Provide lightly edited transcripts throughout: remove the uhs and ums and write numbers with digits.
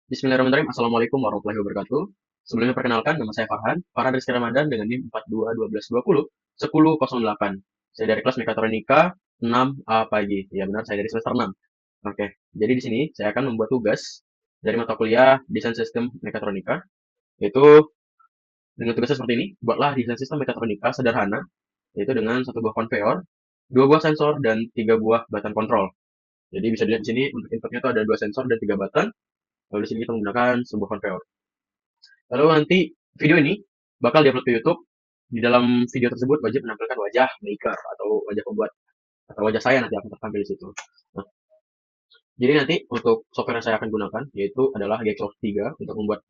Bismillahirrahmanirrahim. Assalamualaikum warahmatullahi wabarakatuh. Sebelumnya perkenalkan, nama saya Farhan Rizky Ramadan dengan NIM 421220 1008. Saya dari kelas Mekatronika 6A pagi. Ya benar, saya dari semester 6. Oke, jadi di sini saya akan membuat tugas dari mata kuliah Desain Sistem Mekatronika. Yaitu dengan tugasnya seperti ini, buatlah desain sistem mekatronika sederhana, yaitu dengan satu buah konveyor, dua buah sensor, dan tiga buah button control. Jadi bisa dilihat di sini untuk inputnya itu ada dua sensor dan tiga button. Lalu di sini kita menggunakan sebuah konveyor. Lalu nanti video ini bakal diupload ke YouTube. Di dalam video tersebut wajib menampilkan wajah maker atau wajah pembuat atau wajah saya nanti akan tertampil di situ. Nah, jadi nanti untuk software yang saya akan gunakan yaitu adalah Gexoft 3 untuk membuat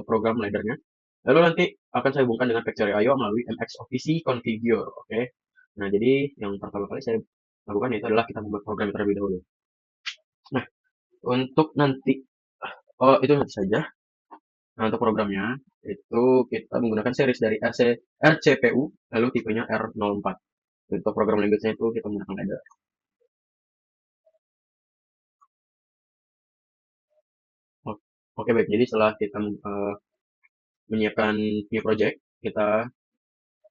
program laddernya. Lalu nanti akan saya hubungkan dengan Factory.io melalui MXOPC Configure. Oke. Nah, jadi yang pertama kali saya lakukan itu adalah kita membuat program terlebih dahulu. Nah, untuk nanti itu nanti saja. Nah, untuk programnya itu kita menggunakan series dari RCPU, lalu tipenya R04. Untuk program language-nya itu kita menggunakan ladder. Oke, baik. Jadi setelah kita menyiapkan new project, kita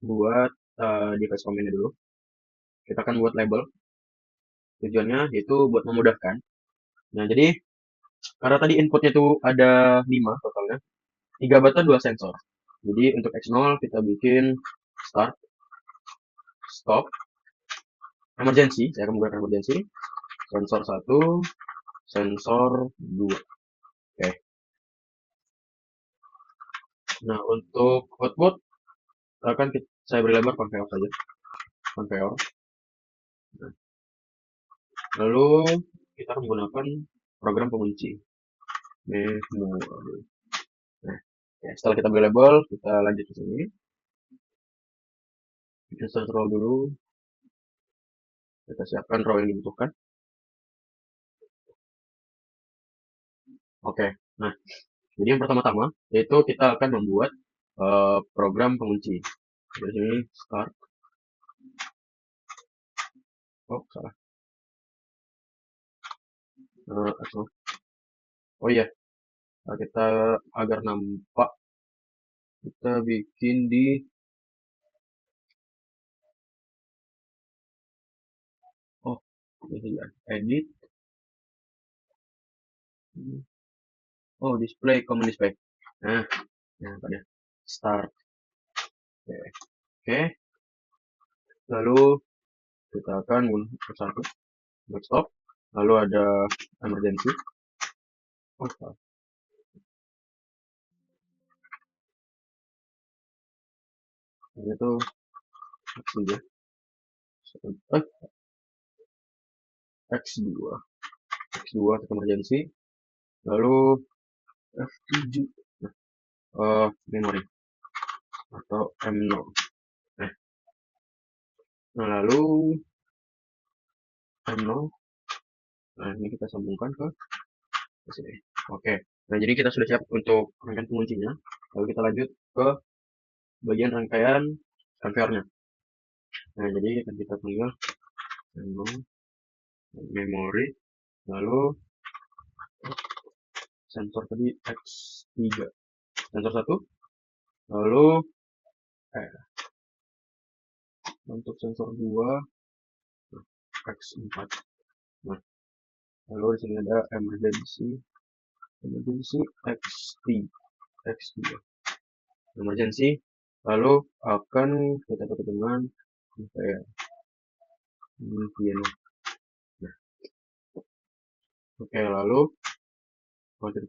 buat device comment dulu. Kita akan buat label. Tujuannya itu buat memudahkan. Nah, jadi karena tadi inputnya itu ada 5 totalnya. 3 button, 2 sensor. Jadi untuk X0 kita bikin start, stop, emergency. Saya akan menggunakan emergency. Sensor 1, sensor 2. Oke. Nah, untuk output akan saya beri lebar conveyor saja. Conveyor. Nah, lalu kita akan menggunakan program pengunci. Memory. Nah, ya, setelah kita beri label, kita lanjut ke sini. Insert row dulu. Kita siapkan row yang dibutuhkan. Oke. Nah, jadi yang pertama-tama yaitu kita akan membuat program pengunci. Di sini start. Oh, salah. Oh iya, kita agar nampak kita bikin di ini ya, edit. Oh, display, common display. Nah, pada start. Oke. Oke. Lalu kita akan gunakan satu stop. Lalu ada emergency. Oh, salah. Ini tuh X3. X2. X2 untuk emergency. Lalu F7. Memori atau M0. Nah, lalu M0. Nah, ini kita sambungkan ke sini. Oke. Nah, jadi kita sudah siap untuk rangkaian penguncinya. Lalu kita lanjut ke bagian rangkaian conveyornya. Nah, jadi akan kita tinggal memori, lalu sensor tadi X3, sensor 1, lalu untuk sensor 2 X4. Nah, lalu di sini ada emergency X3, emergency, lalu akan kita pakai dengan kayak piano. Nah, oke, lalu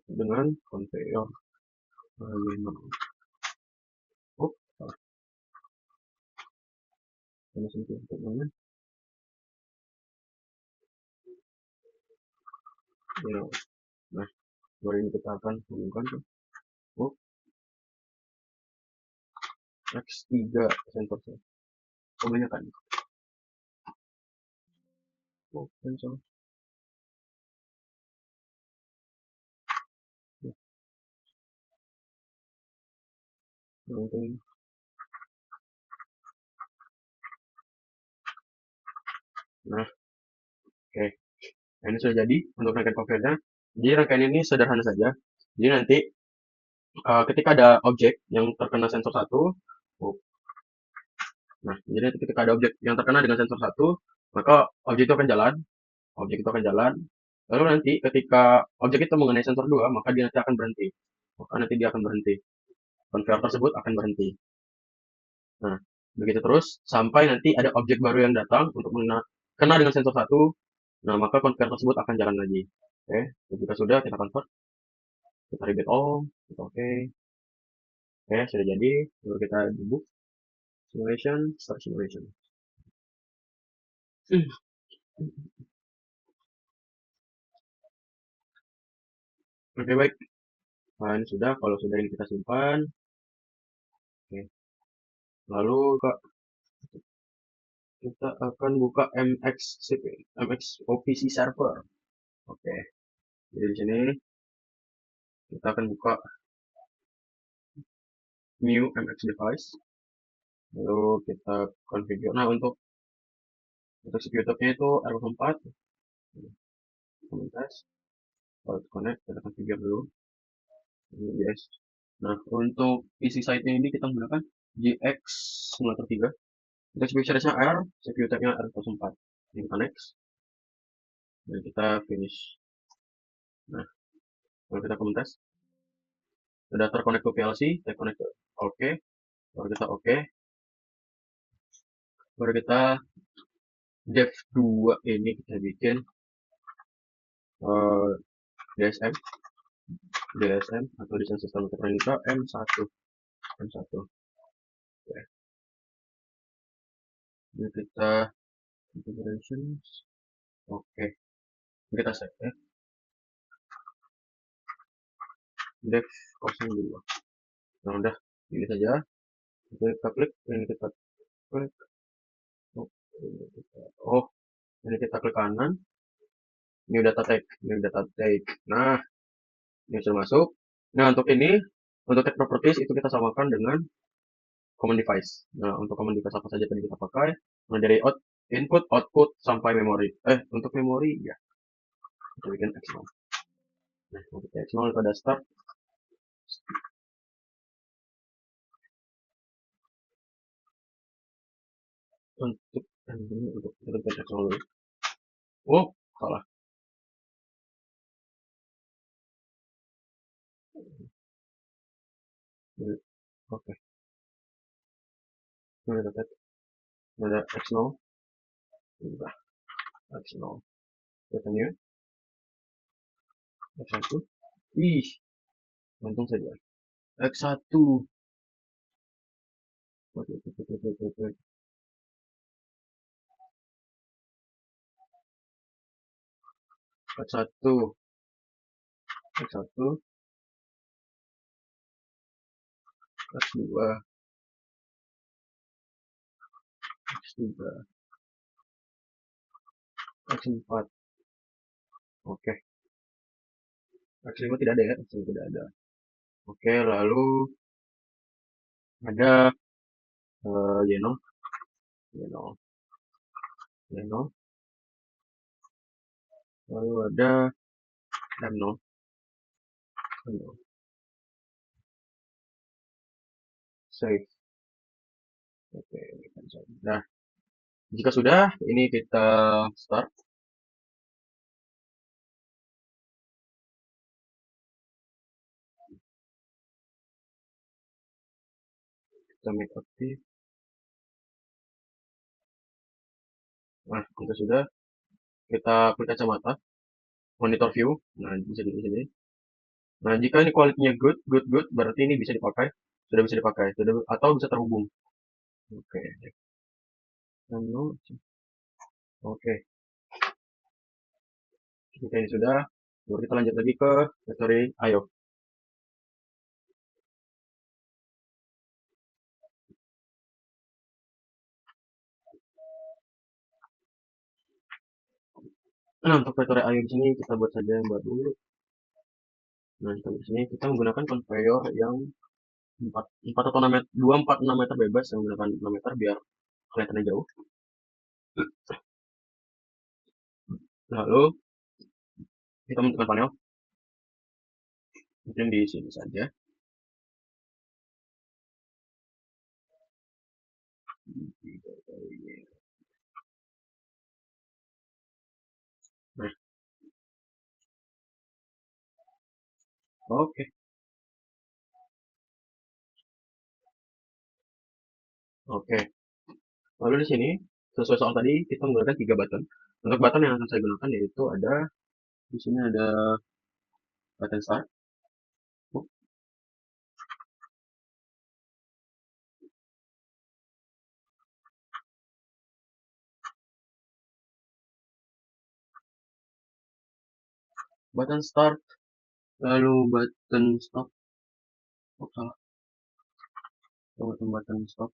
dengan conveyor. Oh, salah. Nah, baru ini kita akan hubungkan ke X3 sensor. Kebanyakan. Sensor. Nah, oke. Nah, ini sudah jadi untuk rangkaian covernya. Jadi rangkaian ini sederhana saja. Jadi nanti ketika ada objek yang terkena sensor satu, oh, nah jadi nanti ketika ada objek yang terkena dengan sensor satu, maka objek itu akan jalan, objek itu akan jalan. Lalu nanti ketika objek itu mengenai sensor 2, maka dia nanti akan berhenti. Maka nanti dia akan berhenti. Konveyor tersebut akan berhenti. Nah, begitu terus sampai nanti ada objek baru yang datang untuk kena dengan sensor satu. Nah, maka konveyor tersebut akan jalan lagi. Oke, jika sudah kita convert, kita repeat all, kita oke. Oke, sudah jadi. Lalu kita debug simulation, start simulation. Oke, baik. Nah, ini sudah. Kalau sudah ini kita simpan. Oke. Lalu kita akan buka MXOPC server. Oke. Jadi di sini kita akan buka new MX device. Lalu kita configure. Nah, untuk YouTube-nya itu R4. Komunitas. Kalau connect, kita configure dulu. Ini yes. Nah, untuk isi site-nya ini kita menggunakan GX Simulator 3. Kita spesialisnya R, CPU type-nya R4. Ini kita next. Dan kita finish. Nah, kalau kita komunitas, sudah terkonek ke PLC, kita connect ke OK. Baru kita OK. Baru kita dev 2 ini kita bikin DSM atau Desain Sistem Elektronika M1. Oke. Ini kita configurations. Oke. Kita save ya. Dev 02. Nah, udah ini saja. Kita klik, ini kita klik. Oh, ini kita klik kanan. Ini data tag, Nah, ini sudah masuk. Nah, untuk tag properties itu kita samakan dengan common device. Nah, untuk common device apa saja tadi kita pakai. Nah, dari input, output, sampai memori. Untuk memori, ya. Kita bikin X0. Nah, untuk X0 itu ada start. Untuk X0 dulu. Oh, salah. Oke. Ini ada tag. Ini ada X0. Ini X0. Kita new. X1. Ih, untung saja. X1. X1. X1. X2. X3. X4. Oke. X5 tidak ada ya. X5 tidak ada. Oke, lalu ada Yeno. Lalu ada Damno. Save. Oke, nah, jika sudah, ini kita start. Kita make active. Nah, jika sudah, kita klik kacamata, monitor view. Nah, bisa di sini. Nah, jika ini kualitinya good, berarti ini bisa dipakai. Sudah bisa dipakai, atau bisa terhubung. Oke. Oke. Jika ini sudah, baru kita lanjut lagi ke factory IO. Nah, untuk factory IO di sini kita buat saja yang baru. Nah, di sini kita menggunakan conveyor yang 4 atau 6 meter, 2, 4, 6 meter bebas, yang menggunakan 6 meter biar kelihatannya jauh. Lalu kita menentukan panel. Mungkin di sini saja. Nah, oke, oke. Lalu di sini, sesuai soal tadi, kita menggunakan 3 button. Untuk button yang akan saya gunakan yaitu ada, di sini ada button start, button start, lalu button stop, oh salah, button stop,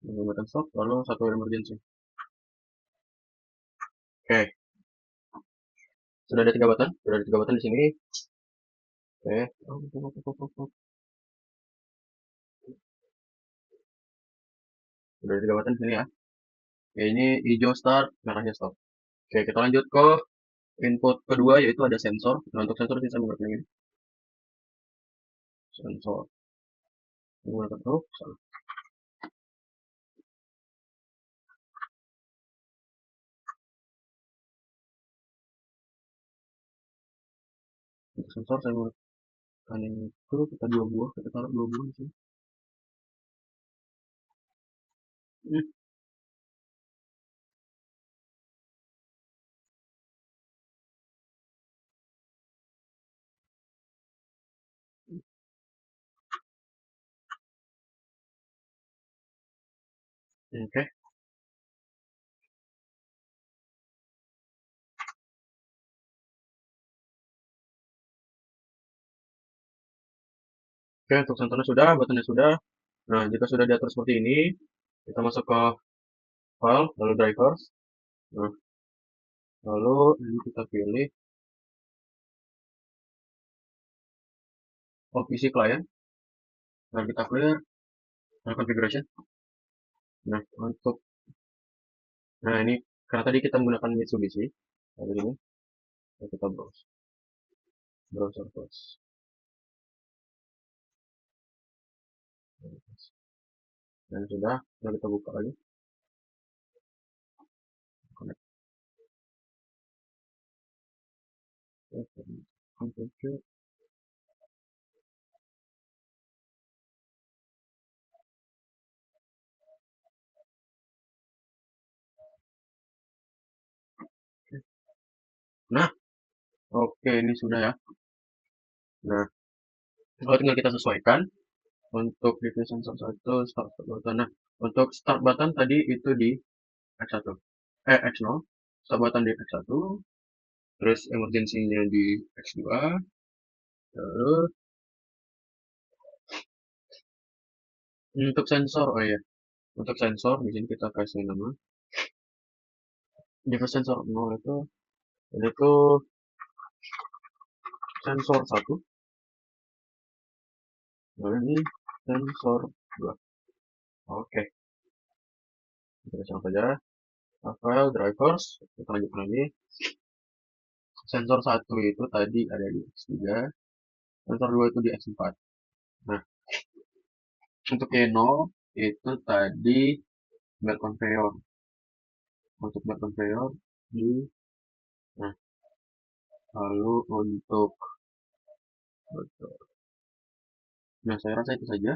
lalu button stop, lalu satu emergency. Oke, sudah ada 3 button di sini. Oke, sudah ada 3 button di sini ya. Oke, ini hijau start, merahnya stop. Oke, kita lanjut ke input kedua yaitu ada sensor. Nah, untuk sensor ini saya menggunakan ini. Sensor. Menggunakan salah. Untuk sensor saya menggunakan ini itu kita 2 buah, kita taruh 2 buah di sini. Hmm, oke. Oke, untuk sensornya sudah, buttonnya sudah. Nah, jika sudah diatur seperti ini, kita masuk ke file, lalu drivers. Nah, lalu ini kita pilih OPC client, dan kita clear configuration. Nah, nah ini karena tadi kita menggunakan Mitsubishi, lalu ini kita browser first. Dan sudah, lalu kita buka lagi. Connect. Nah, oke ini sudah ya. Nah, lalu tinggal kita sesuaikan untuk device sensor 1 start button. Nah, untuk start button tadi itu di X1. X0. Start button di X1, terus emergency-nya di X2, terus untuk sensor, oh ya, untuk sensor di sini kita kasih nama device sensor 0 itu itu sensor 1, lalu ini sensor 2. Oke, kita sama saja. File drivers, kita lanjutkan lagi. Sensor 1 itu tadi ada di X3, sensor 2 itu di X4. Nah, untuk Y0 itu tadi belt conveyor. Untuk belt conveyor di, nah, lalu untuk, nah saya rasa itu saja.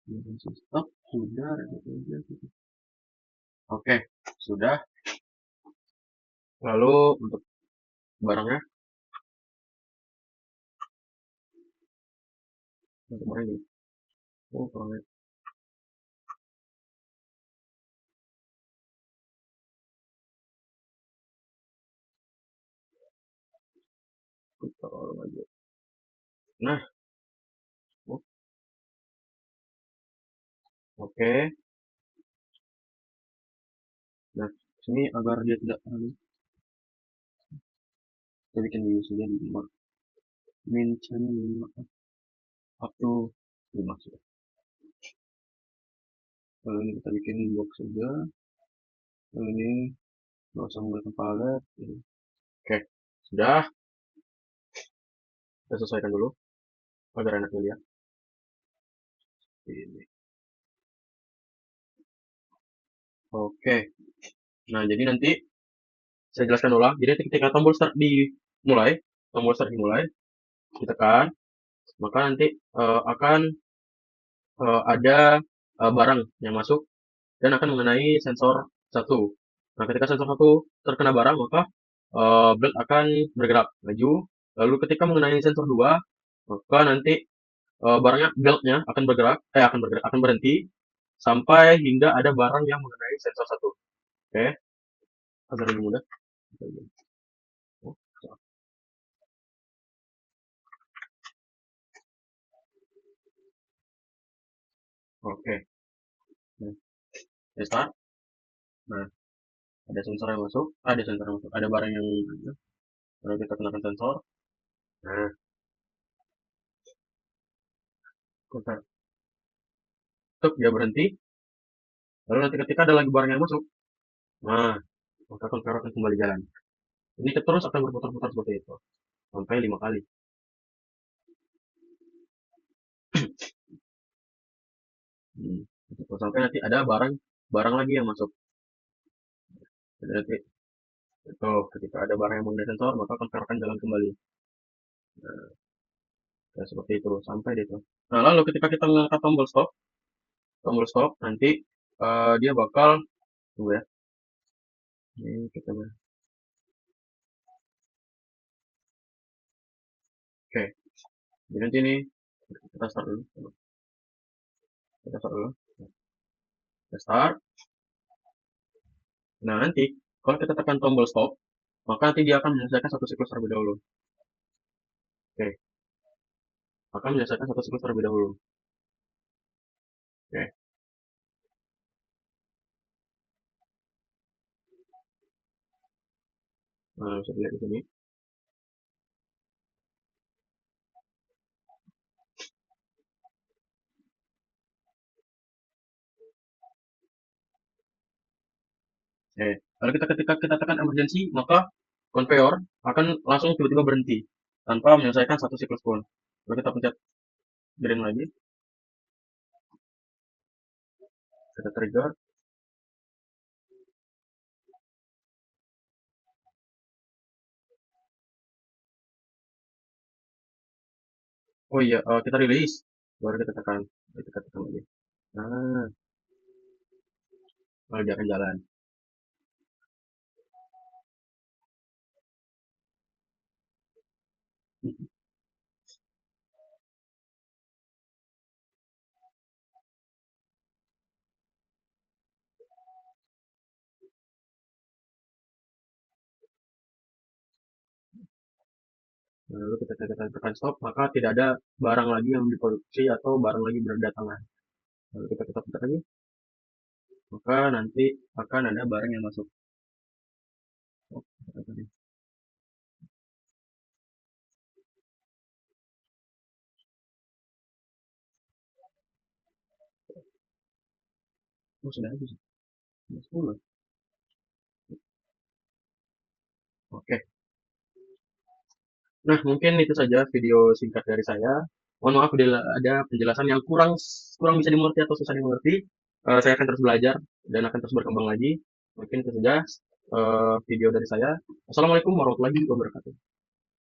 Stop, sudah, oke, sudah. Lalu untuk barangnya, untuk barang ini, oh, barangnya kita taruh aja. Nah, oh, oke. Nah, sini agar dia tidak terlalu, kita bikin di sini di 5. Min channel 5 up to 5 sudah. Lalu ini kita bikin box saja. Lalu ini nggak usah menggunakan palet. Oke, sudah. Kita selesaikan dulu agar enak dilihat. Ini. Oke. Nah, jadi nanti saya jelaskan ulang. Jadi ketika tombol start dimulai, tombol start dimulai, ditekan, maka nanti akan ada barang yang masuk dan akan mengenai sensor satu. Nah, ketika sensor satu terkena barang, maka belt akan bergerak maju. Lalu ketika mengenai sensor 2, maka nanti barangnya beltnya akan berhenti sampai hingga ada barang yang mengenai sensor satu. Oke, agar lebih mudah. Oke, nah, saya start. Nah, ada sensor yang masuk, ada barang yang lalu kita kenakan sensor. Nah, kita tutup dia berhenti. Lalu nanti ketika ada lagi barang yang masuk, nah, maka conveyor akan kembali jalan. Ini terus akan berputar-putar seperti itu sampai 5 kali. Hmm. Sampai nanti ada barang lagi yang masuk. Jadi nanti itu ketika ada barang yang mengenai sensor, maka conveyor akan jalan kembali. Nah, ya seperti itu sampai di itu. Nah, lalu ketika kita mengangkat tombol stop nanti dia bakal tunggu ya. Ini kita oke. Jadi nanti ini kita start dulu. Kita start dulu. Kita start. Nah, nanti kalau kita tekan tombol stop, maka nanti dia akan menyelesaikan satu siklus terlebih dahulu. Oke, akan menyelesaikan satu siklus terlebih dahulu. Oke, nah, bisa dilihat di sini. Oke, lalu ketika kita tekan emergency, maka conveyor akan langsung tiba-tiba berhenti tanpa menyelesaikan satu siklus pun. Lalu kita pencet green lagi, kita trigger. Oh iya, kita release, baru kita tekan lagi. Nah, lalu dia akan jalan. Lalu ketika kita tekan stop, maka tidak ada barang lagi yang diproduksi atau barang lagi berdatangan. Lalu kita pencet lagi, maka nanti akan ada barang yang masuk. Oh, oh sudah habis. Sudah 10. Oke. Nah, mungkin itu saja video singkat dari saya. Mohon maaf bila ada penjelasan yang kurang kurang bisa dimengerti atau susah dimengerti. Saya akan terus belajar dan akan terus berkembang lagi. Mungkin itu saja video dari saya. Assalamualaikum warahmatullahi wabarakatuh.